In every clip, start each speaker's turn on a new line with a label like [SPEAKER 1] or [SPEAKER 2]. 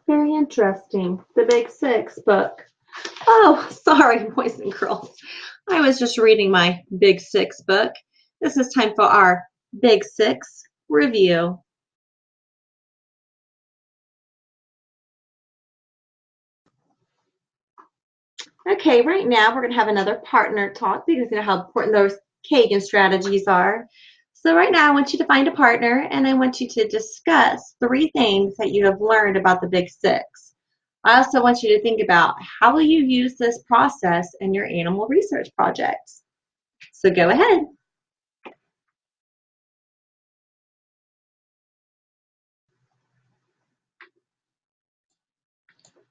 [SPEAKER 1] Very interesting. The Big Six book. Oh, sorry, boys and girls. I was just reading my Big Six book. This is time for our Big Six review. Okay, right now we're going to have another partner talk because of how important those Kagan strategies are. So right now I want you to find a partner and I want you to discuss 3 things that you have learned about the Big Six. I also want you to think about how will you use this process in your animal research projects. So go ahead.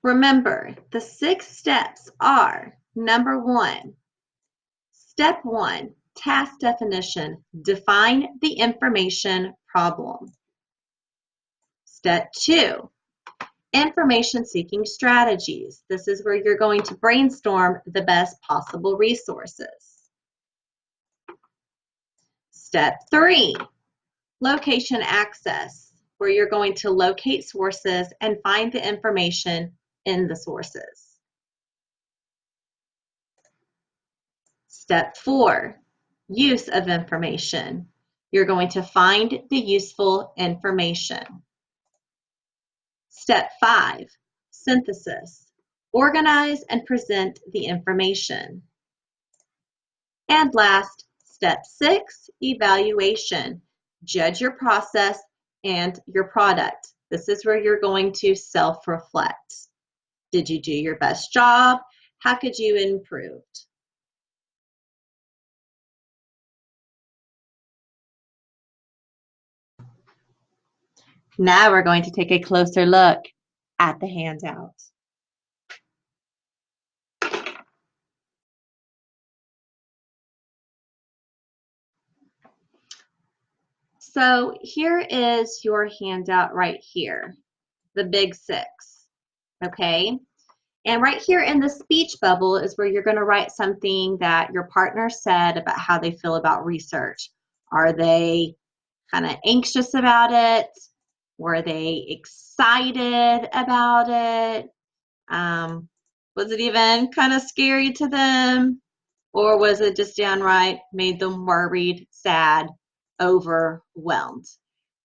[SPEAKER 1] Remember, the 6 steps are, number 1, step 1, task definition. Define the information problem. Step 2, information seeking strategies. This is where you're going to brainstorm the best possible resources. Step 3, location access, where you're going to locate sources and find the information in the sources. Step 4, use of information. You're going to find the useful information. Step 5, synthesis. Organize and present the information. And last, step 6, evaluation. Judge your process and your product. This is where you're going to self-reflect. Did you do your best job? How could you improve? Now we're going to take a closer look at the handout. So here is your handout right here, the Big Six, okay? And right here in the speech bubble is where you're going to write something that your partner said about how they feel about research. Are they kind of anxious about it? Were they excited about it? Was it even kind of scary to them? Or was it just downright made them worried, sad, overwhelmed?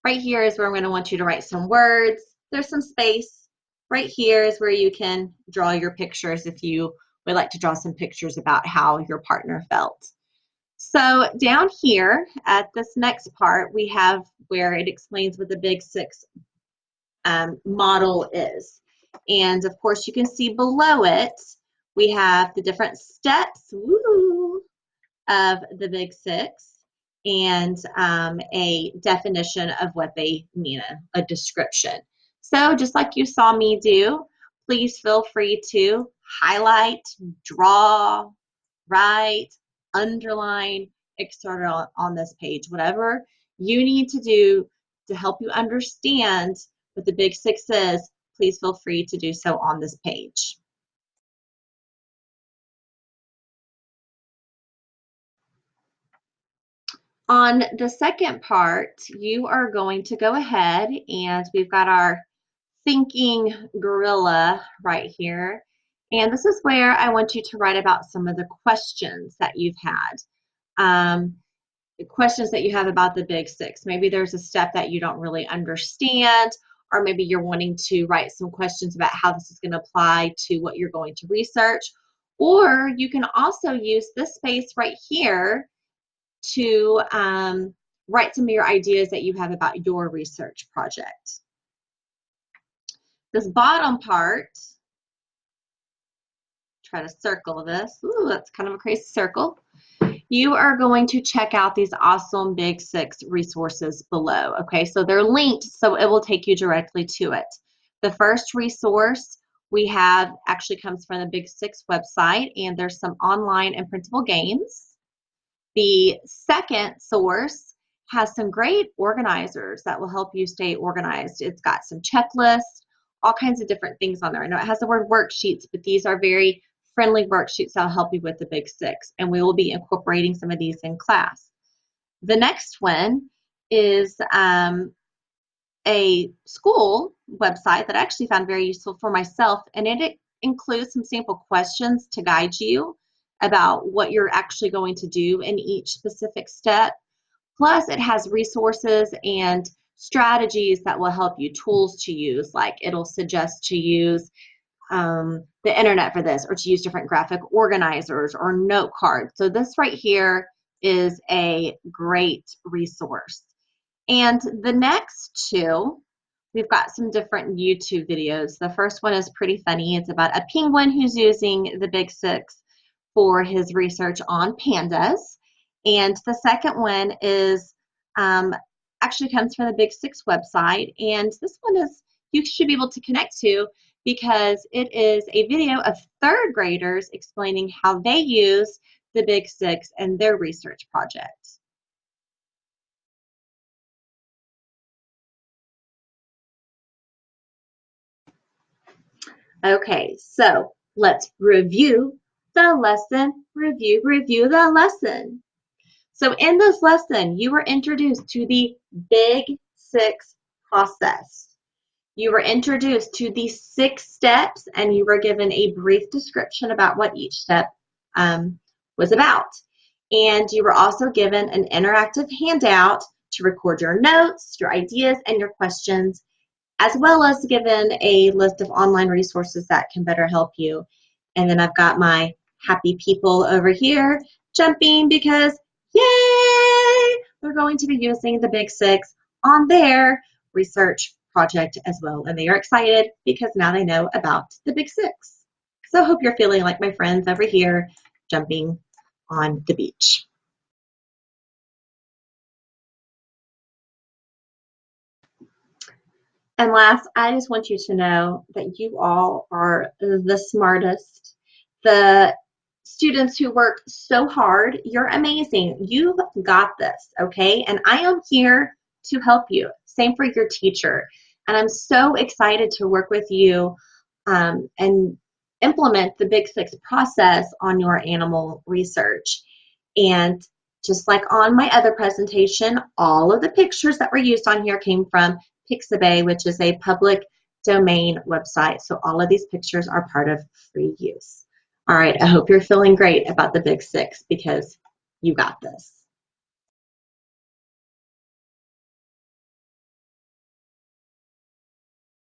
[SPEAKER 1] Right here is where I'm going to want you to write some words. There's some space. Right here is where you can draw your pictures if you would like to draw some pictures about how your partner felt. So down here at this next part, we have where it explains what the Big Six model is. And of course, you can see below it, we have the different steps of the Big Six and a definition of what they mean, a description. So just like you saw me do, please feel free to highlight, draw, write, underline, etc. on this page. Whatever you need to do to help you understand what the Big Six is, please feel free to do so on this page. On the second part, you are going to go ahead and we've got our thinking gorilla right here. And this is where I want you to write about some of the questions that you've had. The questions that you have about the Big Six. Maybe there's a step that you don't really understand, or maybe you're wanting to write some questions about how this is going to apply to what you're going to research. Or you can also use this space right here to write some of your ideas that you have about your research project. This bottom part, try to circle this. Ooh, that's kind of a crazy circle. You are going to check out these awesome Big Six resources below. Okay, so they're linked, so it will take you directly to it. The first resource we have actually comes from the Big Six website, and there's some online and printable games. The second source has some great organizers that will help you stay organized. It's got some checklists, all kinds of different things on there. I know it has the word worksheets, but these are very friendly worksheets that will help you with the Big Six, and we will be incorporating some of these in class. The next one is a school website that I actually found very useful for myself, and it includes some sample questions to guide you about what you're actually going to do in each specific step. Plus, it has resources and strategies that will help you, tools to use, like it'll suggest to use the internet for this, or to use different graphic organizers or note cards. So this right here is a great resource. And the next two, we've got some different YouTube videos. The first one is pretty funny. It's about a penguin who's using the Big Six for his research on pandas. And the second one is actually comes from the Big Six website. And this one is, you should be able to connect to, because it is a video of third graders explaining how they use the Big Six in their research projects. Okay, so let's review the lesson, review the lesson. So in this lesson, you were introduced to the Big Six process. You were introduced to the 6 steps, and you were given a brief description about what each step was about. And you were also given an interactive handout to record your notes, your ideas, and your questions, as well as given a list of online resources that can better help you. And then I've got my happy people over here jumping because, yay, they're going to be using the Big Six on their research project as well. And they are excited because now they know about the Big Six. So I hope you're feeling like my friends over here jumping on the beach. And last, I just want you to know that you all are the smartest. The students who work so hard, you're amazing. You've got this, okay? And I am here to help you. Same for your teacher. And I'm so excited to work with you and implement the Big Six process on your animal research. And just like on my other presentation, all of the pictures that were used on here came from Pixabay, which is a public domain website. So all of these pictures are part of free use. All right, I hope you're feeling great about the Big Six, because you got this.